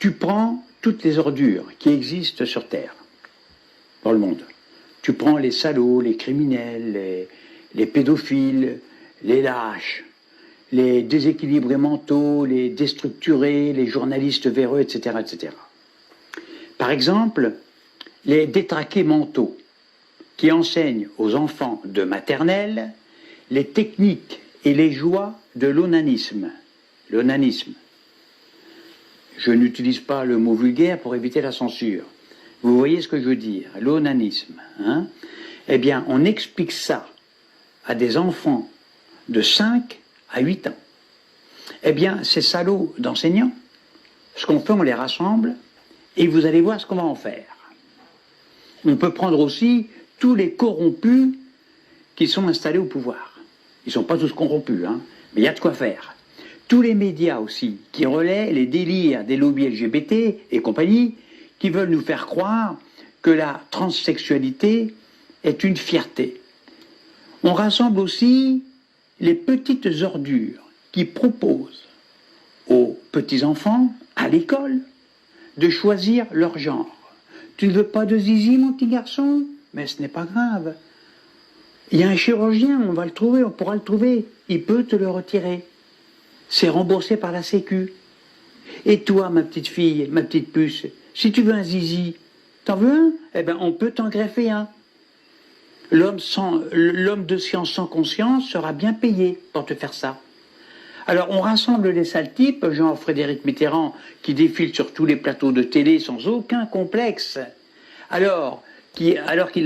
Tu prends toutes les ordures qui existent sur Terre, dans le monde. Tu prends les salauds, les criminels, les pédophiles, les lâches, les déséquilibrés mentaux, les déstructurés, les journalistes véreux, etc., etc. Par exemple, les détraqués mentaux qui enseignent aux enfants de maternelle les techniques et les joies de l'onanisme. L'onanisme. Je n'utilise pas le mot vulgaire pour éviter la censure. Vous voyez ce que je veux dire, l'onanisme. Hein? Eh bien, on explique ça à des enfants de 5 à 8 ans. Eh bien, ces salauds d'enseignants, ce qu'on fait, on les rassemble, et vous allez voir ce qu'on va en faire. On peut prendre aussi tous les corrompus qui sont installés au pouvoir. Ils ne sont pas tous corrompus, hein, mais il y a de quoi faire. Tous les médias aussi, qui relaient les délires des lobbies LGBT et compagnie, qui veulent nous faire croire que la transsexualité est une fierté. On rassemble aussi les petites ordures qui proposent aux petits-enfants, à l'école, de choisir leur genre. Tu ne veux pas de zizi, mon petit garçon? Mais ce n'est pas grave. Il y a un chirurgien, on va le trouver, on pourra le trouver. Il peut te le retirer. C'est remboursé par la Sécu. Et toi, ma petite fille, ma petite puce, si tu veux un zizi, t'en veux un? Eh bien, on peut t'en greffer un. L'homme de science sans conscience sera bien payé pour te faire ça. Alors, on rassemble les sales types, genre Frédéric Mitterrand, qui défile sur tous les plateaux de télé sans aucun complexe, alors qu'il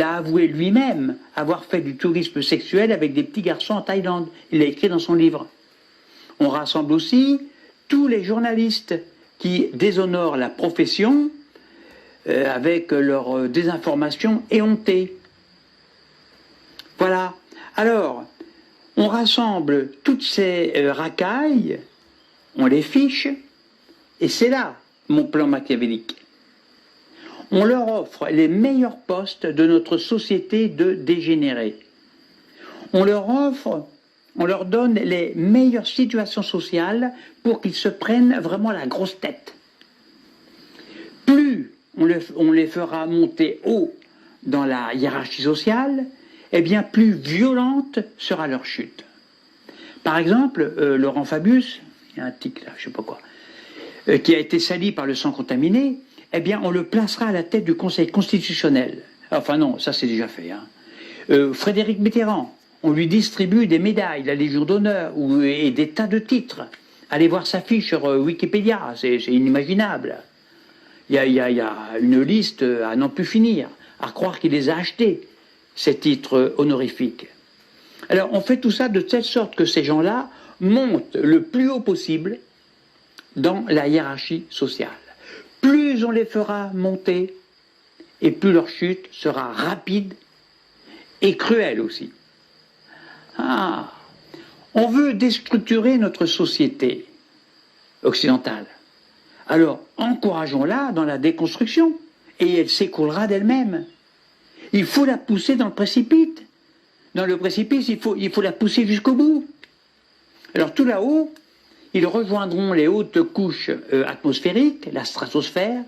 a avoué lui-même avoir fait du tourisme sexuel avec des petits garçons en Thaïlande. Il l'a écrit dans son livre. On rassemble aussi tous les journalistes qui déshonorent la profession avec leur désinformation éhontée. Voilà. Alors, on rassemble toutes ces racailles, on les fiche, et c'est là mon plan machiavélique. On leur offre les meilleurs postes de notre société de dégénérés. On leur donne les meilleures situations sociales pour qu'ils se prennent vraiment la grosse tête. Plus on les fera monter haut dans la hiérarchie sociale, eh bien plus violente sera leur chute. Par exemple, Laurent Fabius, il y a un tic là, je ne sais pas quoi, qui a été sali par le sang contaminé, eh bien on le placera à la tête du Conseil constitutionnel. Enfin non, ça c'est déjà fait. Hein. Frédéric Mitterrand, on lui distribue des médailles, la Légion d'honneur et des tas de titres. Allez voir sa fiche sur Wikipédia, c'est inimaginable. Il y a une liste à n'en plus finir, à croire qu'il les a achetés, ces titres honorifiques. Alors on fait tout ça de telle sorte que ces gens-là montent le plus haut possible dans la hiérarchie sociale. Plus on les fera monter, et plus leur chute sera rapide et cruelle aussi. Ah, on veut déstructurer notre société occidentale. Alors, encourageons-la dans la déconstruction, et elle s'écroulera d'elle-même. Il faut la pousser dans le précipice. Dans le précipice, il faut la pousser jusqu'au bout. Alors, tout là-haut, ils rejoindront les hautes couches atmosphériques, la stratosphère,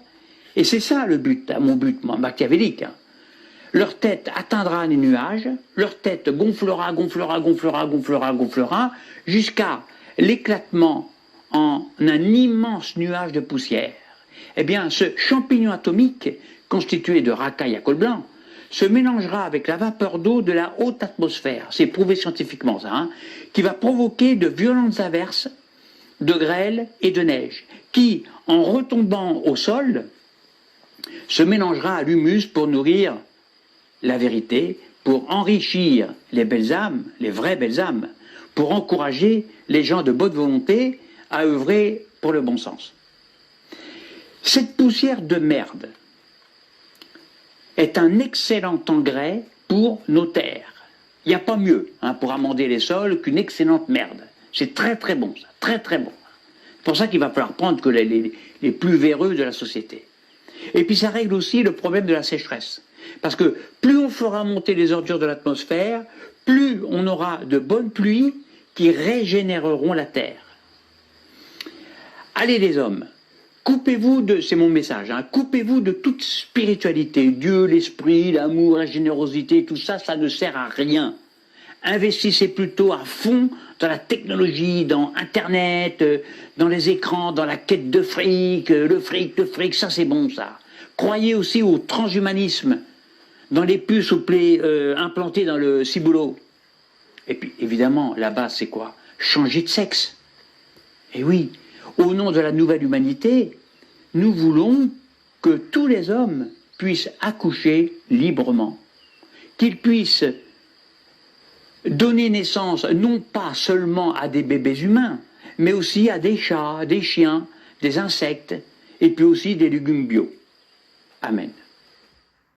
et c'est ça le but, mon but machiavélique. Hein. Leur tête atteindra les nuages, leur tête gonflera, jusqu'à l'éclatement en un immense nuage de poussière. Eh bien, ce champignon atomique, constitué de racailles à col blanc, se mélangera avec la vapeur d'eau de la haute atmosphère, c'est prouvé scientifiquement ça, hein, qui va provoquer de violentes averses de grêle et de neige, qui, en retombant au sol, se mélangera à l'humus pour nourrir la vérité, pour enrichir les belles âmes, les vraies belles âmes, pour encourager les gens de bonne volonté à œuvrer pour le bon sens. Cette poussière de merde est un excellent engrais pour nos terres. Il n'y a pas mieux pour amender les sols qu'une excellente merde. C'est très très bon, ça, très très bon. C'est pour ça qu'il va falloir prendre que les plus véreux de la société. Et puis ça règle aussi le problème de la sécheresse. Parce que plus on fera monter les ordures de l'atmosphère, plus on aura de bonnes pluies qui régénéreront la terre. Allez les hommes, Coupez-vous de, c'est mon message, hein, coupez-vous de toute spiritualité. Dieu, l'esprit, l'amour, la générosité, tout ça, ça ne sert à rien. Investissez plutôt à fond dans la technologie, dans Internet, dans les écrans, dans la quête de fric, le fric, ça c'est bon ça. Croyez aussi au transhumanisme, dans les puces implantées dans le ciboulot. Et puis évidemment, la base c'est quoi? Changer de sexe. Et oui, au nom de la nouvelle humanité, nous voulons que tous les hommes puissent accoucher librement, qu'ils puissent donner naissance non pas seulement à des bébés humains, mais aussi à des chats, des chiens, des insectes, et puis aussi des légumes bio. Amen.